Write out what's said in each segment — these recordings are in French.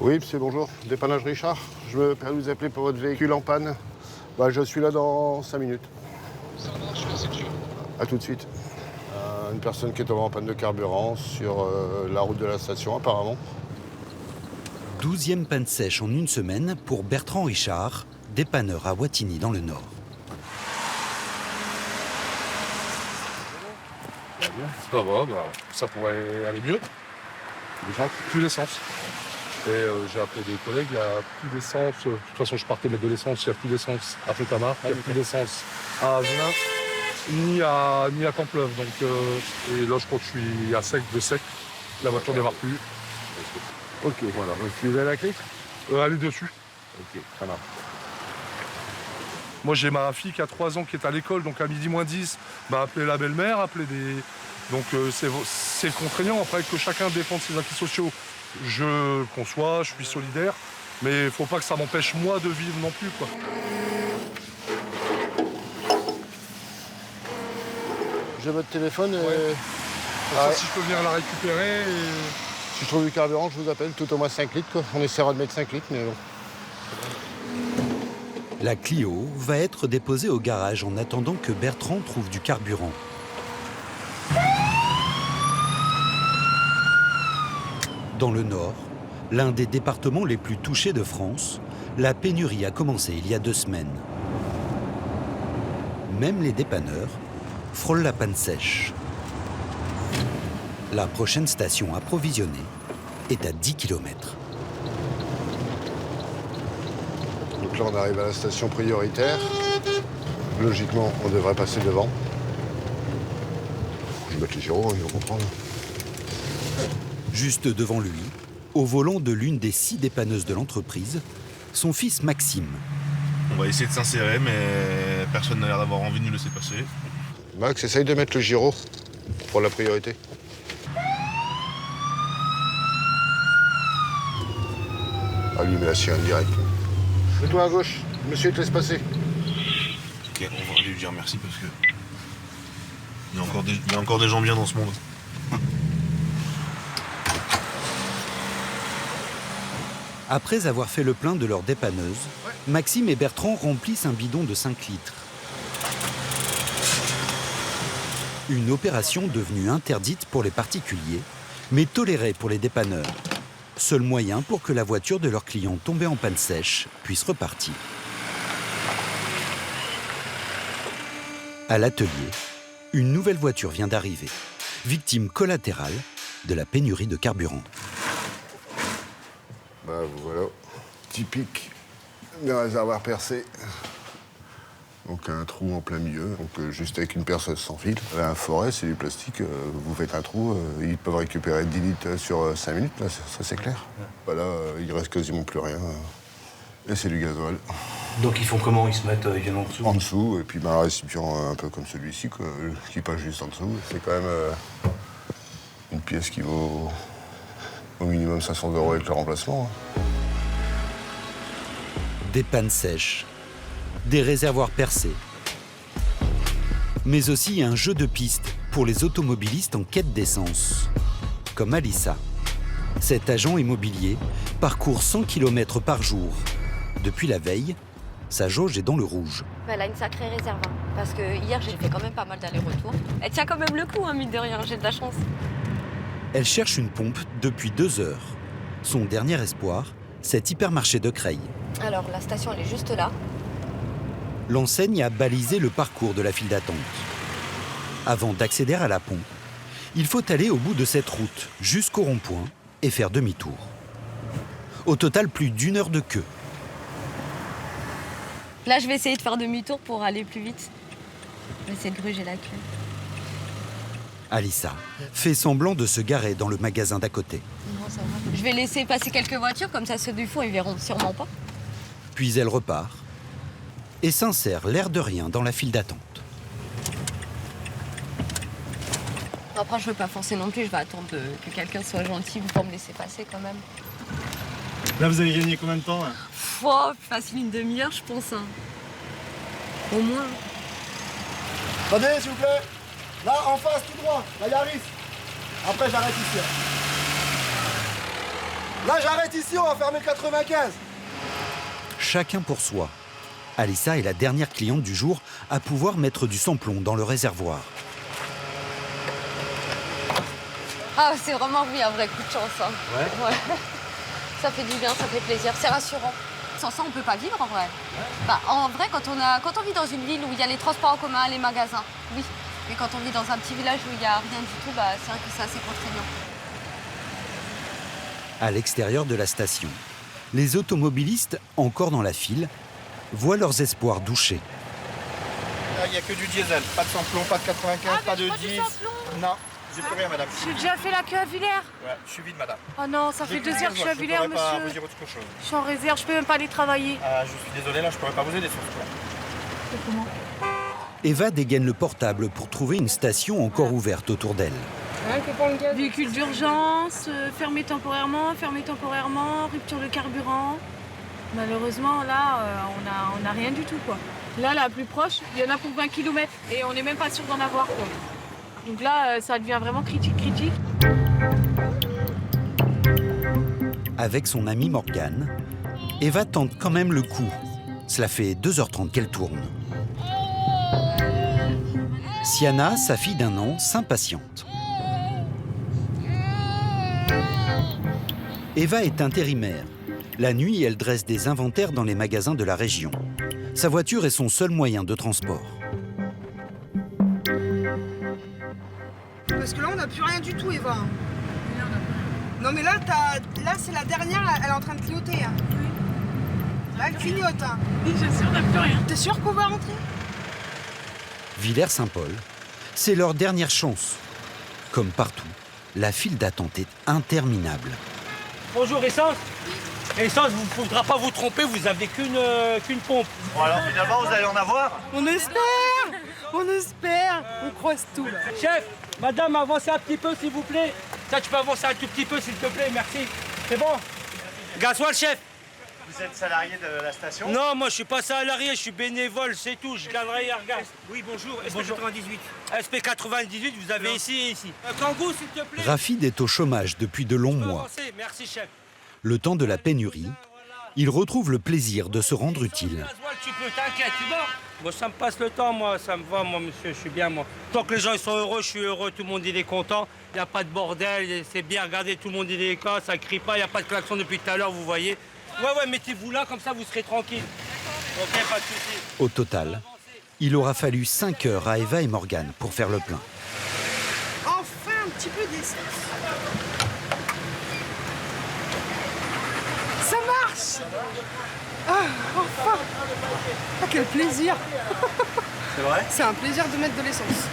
Oui, monsieur, bonjour. Dépannage Richard. Je me permets de vous appeler pour votre véhicule en panne. Je suis là dans 5 minutes. Ça marche, merci monsieur. À tout de suite. Une personne qui est tombée en panne de carburant sur la route de la station, apparemment. 12e panne sèche en une semaine pour Bertrand Richard, dépanneur à Wattignies dans le Nord. Ça va, ça pourrait aller mieux. Déjà, plus d'essence. Et j'ai appelé des collègues, il n'y a plus d'essence. De toute façon, je partais mettre de l'essence, il n'y a plus d'essence à Pétamar, il n'y a plus d'essence à Agenin, ni à Campleuve. Donc, et là, je crois que je suis à sec, de sec. La voiture ne démarre plus. Ok, voilà. Vous avez la clé? Elle est dessus. Ok, ça marche. Moi, j'ai ma fille qui a 3 ans qui est à l'école, donc à midi moins 10, appeler la belle-mère, appeler des... Donc c'est contraignant, après que chacun défende ses acquis sociaux. Je conçois, je suis solidaire, mais il ne faut pas que ça m'empêche moi de vivre non plus, quoi. J'ai votre téléphone. Ouais. Si je peux venir la récupérer. Si je trouve du carburant, je vous appelle. Tout au moins 5 litres, quoi. On essaiera de mettre 5 litres, mais bon. La Clio va être déposée au garage en attendant que Bertrand trouve du carburant. Dans le Nord, l'un des départements les plus touchés de France, la pénurie a commencé il y a 2 semaines. Même les dépanneurs frôlent la panne sèche. La prochaine station approvisionnée est à 10 km. Donc là, on arrive à la station prioritaire. Logiquement, on devrait passer devant. Je vais mettre les gyros, ils vont comprendre. Juste devant lui, au volant de l'une des 6 dépanneuses de l'entreprise, son fils Maxime. On va essayer de s'insérer, mais personne n'a l'air d'avoir envie de nous laisser passer. Max, essaye de mettre le gyro pour la priorité. Ah, lui, il met la sirène direct. Mets-toi à gauche. Monsieur, te laisse passer. Ok, on va aller lui dire merci parce que... Il y a encore des gens bien dans ce monde. Après avoir fait le plein de leur dépanneuse, Maxime et Bertrand remplissent un bidon de 5 litres. Une opération devenue interdite pour les particuliers, mais tolérée pour les dépanneurs. Seul moyen pour que la voiture de leurs clients tombée en panne sèche puisse repartir. À l'atelier, une nouvelle voiture vient d'arriver, victime collatérale de la pénurie de carburant. Voilà, typique d'un réservoir percé. Donc un trou en plein milieu, donc juste avec une perceuse sans fil. Un forêt, c'est du plastique, vous faites un trou, ils peuvent récupérer 10 litres sur 5 minutes, là, ça c'est clair. Voilà, il reste quasiment plus rien. Et c'est du gasoil. Donc ils font comment? Ils se mettent ils viennent en dessous? En dessous, et puis un récipient un peu comme celui-ci, qui passe juste en dessous. C'est quand même une pièce qui vaut au minimum 500 € avec le remplacement. Des pannes sèches, des réservoirs percés, mais aussi un jeu de piste pour les automobilistes en quête d'essence, comme Alissa. Cet agent immobilier parcourt 100 km par jour. Depuis la veille, sa jauge est dans le rouge. Elle a une sacrée réserve, hein, parce que hier j'ai fait quand même pas mal d'allers-retours. Elle tient quand même le coup, hein, mine de rien, j'ai de la chance. Elle cherche une pompe depuis 2 heures. Son dernier espoir, cet hypermarché de Creil. Alors la station elle est juste là. L'enseigne a balisé le parcours de la file d'attente. Avant d'accéder à la pompe, il faut aller au bout de cette route, jusqu'au rond-point, et faire demi-tour. Au total, plus d'1 heure de queue. Là je vais essayer de faire demi-tour pour aller plus vite. Je vais essayer de gruger la queue. Alissa fait semblant de se garer dans le magasin d'à côté. Non, ça va. Je vais laisser passer quelques voitures, comme ça ceux du fond ils verront sûrement pas. Puis elle repart et s'insère l'air de rien dans la file d'attente. Après je veux pas forcer non plus, je vais attendre que quelqu'un soit gentil pour me laisser passer quand même. Là vous avez gagné combien de temps là? Oh, facile une demi-heure je pense. Hein. Au moins. Attendez, s'il vous plaît. Là, en face, tout droit. La Yaris. Après, j'arrête ici. Là, j'arrête ici, on va fermer le 95. Chacun pour soi. Alissa est la dernière cliente du jour à pouvoir mettre du sans-plomb dans le réservoir. Ah, c'est vraiment oui, un vrai coup de chance. Hein. Ouais. Ça fait du bien, ça fait plaisir, c'est rassurant. Sans ça, on peut pas vivre en vrai. Bah, en vrai, quand on vit dans une ville où il y a les transports en commun, les magasins, oui. Mais quand on vit dans un petit village où il n'y a rien du tout, bah, c'est vrai que c'est assez contraignant. À l'extérieur de la station, les automobilistes, encore dans la file, voient leurs espoirs douchés. Il n'y a que du diesel, pas de sans-plomb, pas de 95, pas de 10. Non, j'ai plus rien, madame. J'ai déjà fait la queue à Villers. Ouais, je suis vide, madame. Oh non, ça fait 2 heures que je suis à Villers, Je ne pourrais pas monsieur. vous dire autre chose. Je suis en réserve, je peux même pas aller travailler. Je suis désolé, là, je ne pourrais pas vous aider sur ce coup-là. Comment? Eva dégaine le portable pour trouver une station encore ouverte autour d'elle. Véhicule d'urgence, fermé temporairement, rupture de carburant. Malheureusement, là, on a rien du tout, quoi. Là, la plus proche, il y en a pour 20 km et on n'est même pas sûr d'en avoir, quoi. Donc là, ça devient vraiment critique. Avec son amie Morgane, Eva tente quand même le coup. Cela fait 2h30 qu'elle tourne. Siana, sa fille d'1 an, s'impatiente. Eva est intérimaire. La nuit, elle dresse des inventaires dans les magasins de la région. Sa voiture est son seul moyen de transport. Parce que là, on n'a plus rien du tout, Eva. Non, mais là, c'est la dernière, elle est en train de clignoter. Hein. Là, elle clignote. Hein. Je suis sûre, on n'a plus rien. T'es sûr qu'on va rentrer? Villers-Saint-Paul, c'est leur dernière chance. Comme partout, la file d'attente est interminable. Bonjour, essence. Essence, vous ne faudra pas vous tromper, vous avez qu'une pompe. Bon, alors finalement, vous allez en avoir? On espère. On croise tout, là. Chef, madame, avancez un petit peu, s'il vous plaît. Ça, tu peux avancer un tout petit peu, s'il te plaît, merci. C'est bon? Gasoil, chef. Vous êtes salarié de la station? Non, moi, je suis pas salarié, je suis bénévole, c'est tout. Je gagnerai un gaz. Oui, bonjour. SP98. SP98, vous avez ici et ici. Kangoo, s'il te plaît. Rafid est au chômage depuis de longs mois. Avancer. Merci, chef. Le temps de la pénurie, il retrouve le plaisir de se rendre utile. Gasoil, tu peux, t'inquiète, tu dors. Moi, ça me passe le temps, moi, ça me va, moi, monsieur, je suis bien, moi. Tant que les gens ils sont heureux, je suis heureux, tout le monde il est content. Il n'y a pas de bordel, c'est bien, regardez, tout le monde il est calme, ça crie pas, il n'y a pas de klaxon depuis tout à l'heure, vous voyez. Ouais, mettez-vous là, comme ça vous serez tranquille. Ok, pas de soucis. Au total, il aura fallu 5 heures à Eva et Morgane pour faire le plein. Enfin, un petit peu d'essence. Ça marche. Enfin. Ah, quel plaisir. C'est vrai? C'est un plaisir de mettre de l'essence.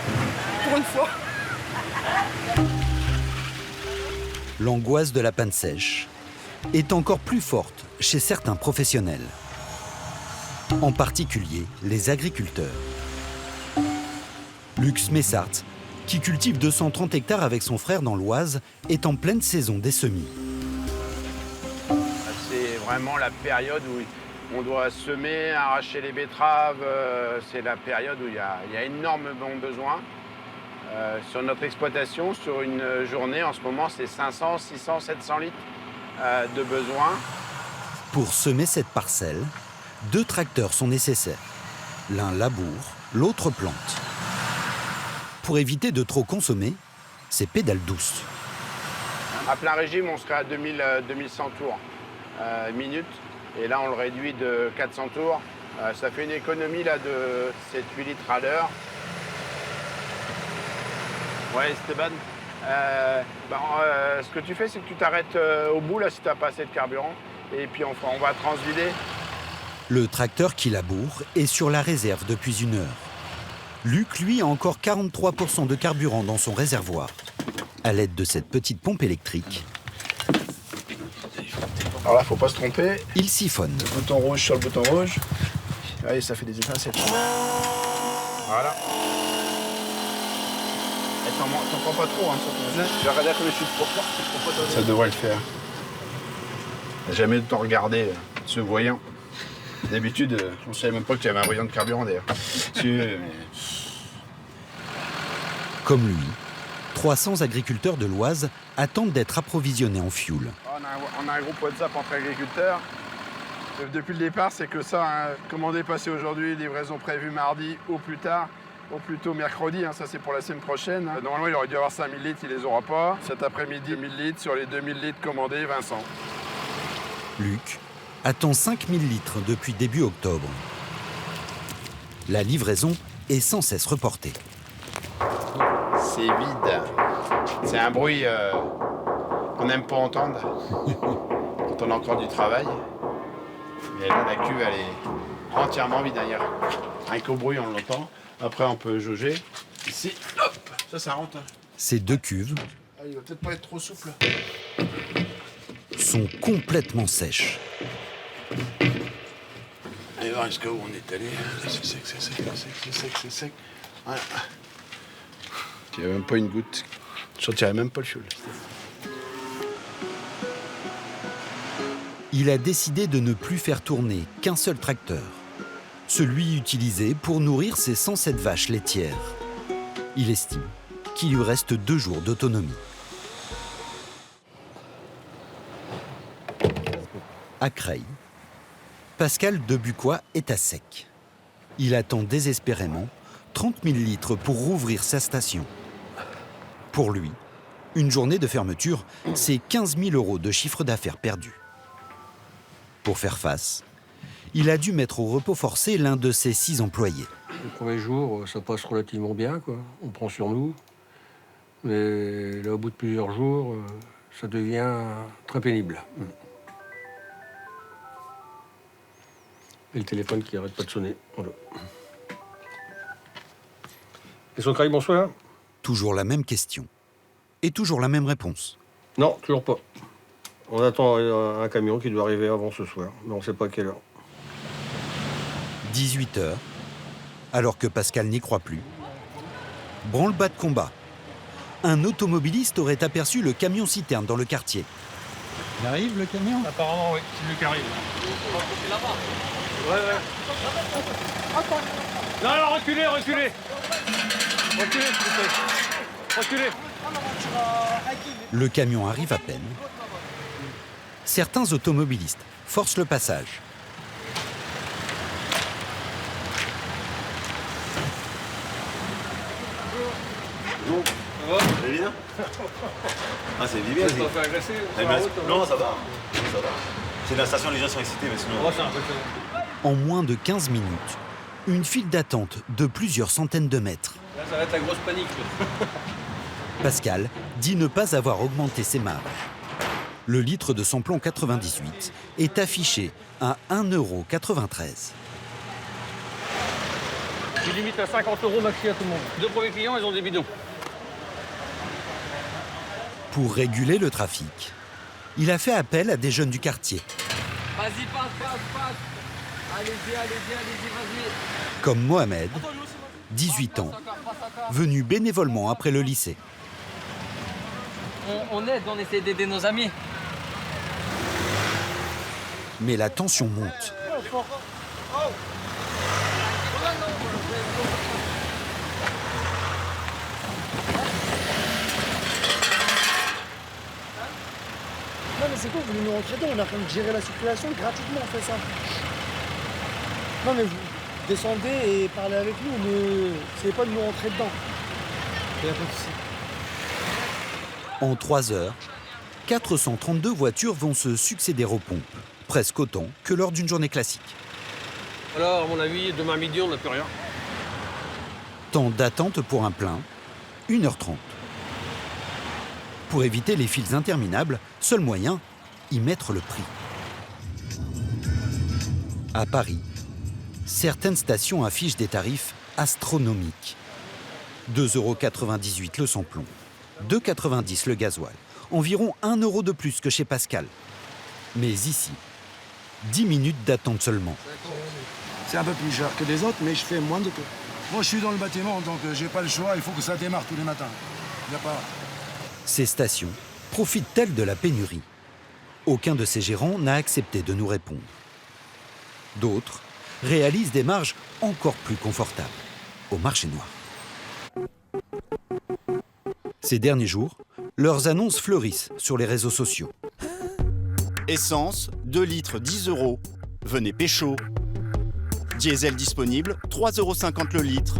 Pour une fois. L'angoisse de la panne sèche est encore plus forte chez certains professionnels, en particulier les agriculteurs. Lux Messart, qui cultive 230 hectares avec son frère dans l'Oise, est en pleine saison des semis. C'est vraiment la période où on doit semer, arracher les betteraves. C'est la période où il y a énormément besoin. Sur notre exploitation, sur une journée, en ce moment, c'est 500, 600, 700 litres de besoin. Pour semer cette parcelle, 2 tracteurs sont nécessaires. L'un laboure, l'autre plante. Pour éviter de trop consommer, c'est pédale douce. À plein régime, on serait à 2100 tours minute. Et là, on le réduit de 400 tours. Ça fait une économie là, de 7-8 litres à l'heure. Ouais, Esteban. Ce que tu fais, c'est que tu t'arrêtes au bout, là, si tu n'as pas assez de carburant. Et puis, on va transvider. Le tracteur qui laboure est sur la réserve depuis 1 heure. Luc, lui, a encore 43% de carburant dans son réservoir. À l'aide de cette petite pompe électrique, Alors là, faut pas se tromper. il siphonne. Le bouton rouge sur le bouton rouge. Allez, ça fait des étincelles. Voilà. T'en prends pas trop, hein, je vais regarder comme je suis pour toi. Ça devrait le faire. Jamais de temps regarder ce voyant. D'habitude, on ne savait même pas que tu avais un voyant de carburant d'ailleurs. Comme lui, 300 agriculteurs de l'Oise attendent d'être approvisionnés en fioul. On a un groupe WhatsApp entre agriculteurs. Depuis le départ, c'est que ça, hein. Commandé passé aujourd'hui, livraison prévue mardi au plus tard, au plus tôt mercredi, hein. Ça c'est pour la semaine prochaine. Normalement, il aurait dû avoir 5000 litres, il les aura pas. Cet après-midi, 1000 litres sur les 2000 litres commandés, Vincent. Luc attend 5000 litres depuis début octobre. La livraison est sans cesse reportée. C'est vide. C'est un bruit qu'on n'aime pas entendre quand on a encore du travail. Mais là, la cuve, elle est entièrement vide d'ailleurs. Rien qu'au bruit, on l'entend. Après, on peut jauger. Ici, hop, ça rentre. Ces 2 cuves Ah, il va peut-être pas être trop souple. sont complètement sèches. Allez voir jusqu'à où on est allé. C'est sec, c'est sec, c'est sec, c'est sec, c'est sec. Voilà. Il n'y a même pas une goutte. Je sentirais même pas le fioul. Il a décidé de ne plus faire tourner qu'un seul tracteur, celui utilisé pour nourrir ses 107 vaches laitières. Il estime qu'il lui reste 2 jours d'autonomie. À Creil, Pascal Debucois est à sec. Il attend désespérément 30 000 litres pour rouvrir sa station. Pour lui, une journée de fermeture, c'est 15 000 € de chiffre d'affaires perdu. Pour faire face, il a dû mettre au repos forcé l'un de ses 6 employés. Les premiers jours, ça passe relativement bien, quoi. On prend sur nous. Mais là, au bout de plusieurs jours, ça devient très pénible. Et le téléphone qui n'arrête pas de sonner. Voilà. Et son Creil, bonsoir. Toujours la même question. Et toujours la même réponse. Non, toujours pas. On attend un camion qui doit arriver avant ce soir, mais on ne sait pas à quelle heure. 18h, alors que Pascal n'y croit plus. Branle-bas de combat. Un automobiliste aurait aperçu le camion-citerne dans le quartier. Il arrive, le camion? Apparemment, oui, c'est lui qui arrive. C'est là-bas. Ouais. Non, reculez. Reculez, s'il vous plaît. Reculez. Le camion arrive à peine. Certains automobilistes forcent le passage. Bon, ça va bien? Ah, c'est bien. Tu vas te faire agresser? Non, ça va. C'est la station, les gens sont excités, mais sinon... En moins de 15 minutes, une file d'attente de plusieurs centaines de mètres. Là, ça va être la grosse panique. Pascal dit ne pas avoir augmenté ses marges. Le litre de samplon 98 est affiché à 1,93 €. Je limite à 50 € maxi à tout le monde. 2 premiers clients, ils ont des bidons. Pour réguler le trafic, il a fait appel à des jeunes du quartier. Vas-y, passe. Allez-y, vas-y. Comme Mohamed, 18 ans, venu bénévolement après le lycée. On aide, on essaie d'aider nos amis. Mais la tension monte. Non mais c'est quoi, vous voulez nous rentrer dedans? On est en train de gérer la circulation gratuitement, on fait ça. Non mais vous descendez et parlez avec nous, mais c'est pas de nous rentrer dedans. Il n'y a pas de souci. En 3 heures, 432 voitures vont se succéder aux pompes, presque autant que lors d'une journée classique. Alors, à mon avis, demain midi, on n'a plus rien. Temps d'attente pour un plein, 1h30. Pour éviter les files interminables, seul moyen, y mettre le prix. À Paris, certaines stations affichent des tarifs astronomiques. 2,98 € le samplon, 2,90 € le gasoil, environ 1 € de plus que chez Pascal. Mais ici, 10 minutes d'attente seulement. C'est un peu plus cher que des autres, mais je fais moins de temps. Moi, je suis dans le bâtiment, donc j'ai pas le choix. Il faut que ça démarre tous les matins. Y a pas... Ces stations profitent-elles de la pénurie? Aucun de ces gérants n'a accepté de nous répondre. D'autres réalisent des marges encore plus confortables au marché noir. Ces derniers jours, leurs annonces fleurissent sur les réseaux sociaux. Essence, 2 litres, 10 €. Venez pécho. Diesel disponible, 3,50 € le litre.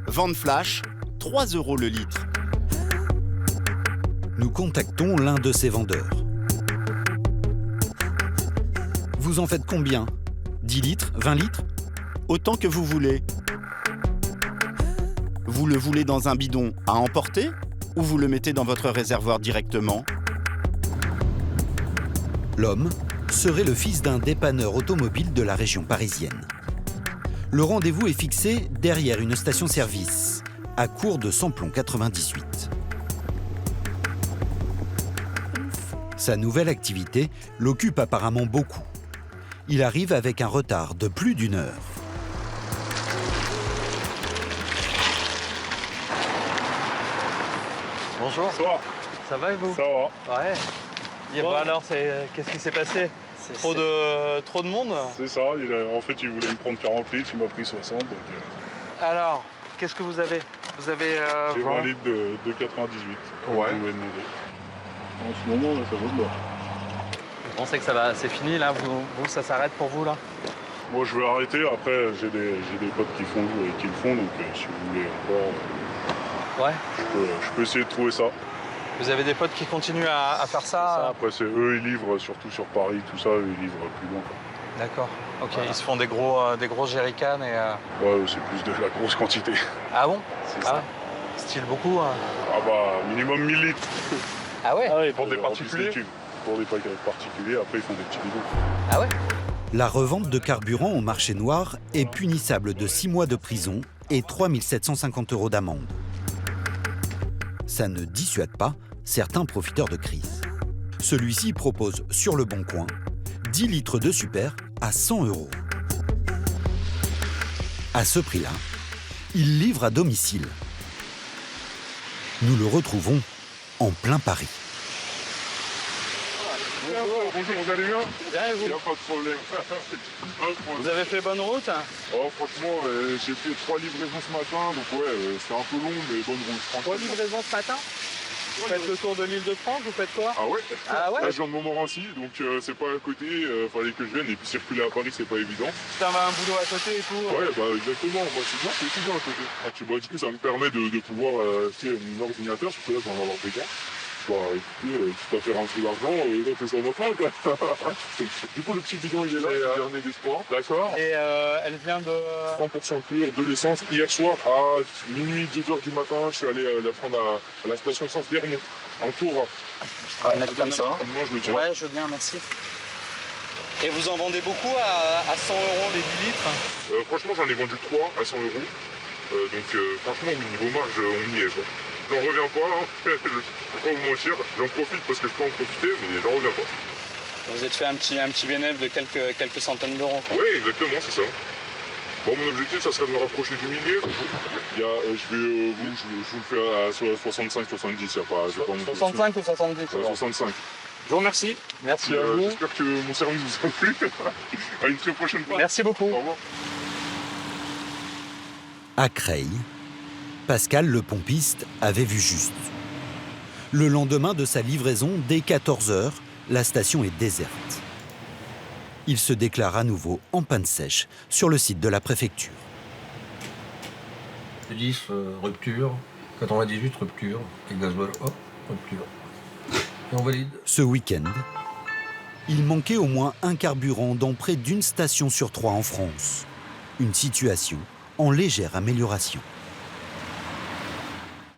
Vente flash, 3 € le litre. Nous contactons l'un de ces vendeurs. Vous en faites combien? 10 litres, 20 litres? Autant que vous voulez. Vous le voulez dans un bidon à emporter ou vous le mettez dans votre réservoir directement? L'homme serait le fils d'un dépanneur automobile de la région parisienne. Le rendez-vous est fixé derrière une station-service, à Cours de Samplon 98. Sa nouvelle activité l'occupe apparemment beaucoup. Il arrive avec un retard de plus d'1 heure. Bonjour. Bonsoir. Ça va et vous? Ça va. Ouais. Et bon, alors, qu'est-ce qui s'est passé? Trop de monde? C'est ça. En fait, il voulait me prendre 40 litres, il m'a pris 60. Donc, Alors, qu'est-ce que vous avez? Vous avez... J'ai 20 litres de 98. Ouais. Vous pouvez demander. En ce moment, là, ça vaut de l'or. Vous pensez que c'est fini, là? Vous, ça s'arrête pour vous, là? Moi, je veux arrêter. Après, j'ai des potes qui le font. Donc, si vous voulez encore... Ouais. Je peux essayer de trouver ça. Vous avez des potes qui continuent à faire ça? Après, c'est eux, ils livrent, surtout sur Paris, tout ça, ils livrent plus loin. D'accord. Ok, voilà. Ils se font des gros jerrycans et... Ouais, c'est plus de la grosse quantité. Ah bon? C'est ça. Style beaucoup hein. Ah bah, minimum 1000 litres. Ah ouais? Ah ouais, pour des particuliers. Pour des particuliers, après, ils font des petits bidons. Ah ouais? La revente de carburant au marché noir est punissable de 6 mois de prison et 3 750 € d'amende. Ça ne dissuade pas certains profiteurs de crise. Celui-ci propose sur le Bon Coin 10 litres de super à 100 €. À ce prix-là, il livre à domicile. Nous le retrouvons en plein Paris. Bonjour, vous allez bien? Bien et vous? Il n'y a pas de problème. Vous avez fait bonne route? Oh, franchement, j'ai fait 3 livraisons ce matin, donc ouais, c'était un peu long, mais bonne route. 3 livraisons ce matin? Vous faites le tour de l'île de France, vous faites quoi? Ah ouais? Ah ouais? Là, je viens de Montmorency, donc c'est pas à côté, fallait que je vienne, et puis circuler à Paris, c'est pas évident. Tu as un boulot à côté et tout? Ouais, bah exactement, moi c'est bien, c'est tout bien à côté. Du coup, ça me permet de pouvoir faire mon ordinateur, parce que là, j'en ai avoir besoin. Bah écoutez, tu vas faire un peu d'argent, là, fais ça en offre, quoi. Du coup, le petit bidon, il est là, c'est le dernier d'espoir. D'accord. Et elle vient de... 100% pur, de l'essence. Hier soir, à minuit, 2h du matin, je suis allé la prendre à la station essence dernier, en tour. Mettre comme ça. Moi, je le tiens. Ouais, je veux bien, merci. Et vous en vendez beaucoup à 100 € les 10 litres? Franchement, j'en ai vendu 3 à 100 €. Donc, franchement, au niveau marge, on y est, quoi. J'en reviens pas, hein. Je vais pas vous mentir, j'en profite parce que je peux en profiter, mais j'en reviens pas. Vous êtes fait un petit bénéfice de quelques centaines d'euros. Oui, exactement, c'est ça. Bon, mon objectif, ça serait de me rapprocher du millier. Je vous le fais à 65-70, il n'y a pas... 65 ou 70? 65. Je vous remercie. Merci à vous. J'espère que mon service vous a plu. À une très prochaine fois. Merci beaucoup. Au revoir. À Creil, Pascal le pompiste avait vu juste. Le lendemain de sa livraison, dès 14 h, la station est déserte. Il se déclare à nouveau en panne sèche sur le site de la préfecture. 10, rupture. 98, rupture. Et gasoil, hop, rupture. Et on valide. Ce week-end, il manquait au moins un carburant dans près d'1 station sur 3 en France. Une situation en légère amélioration.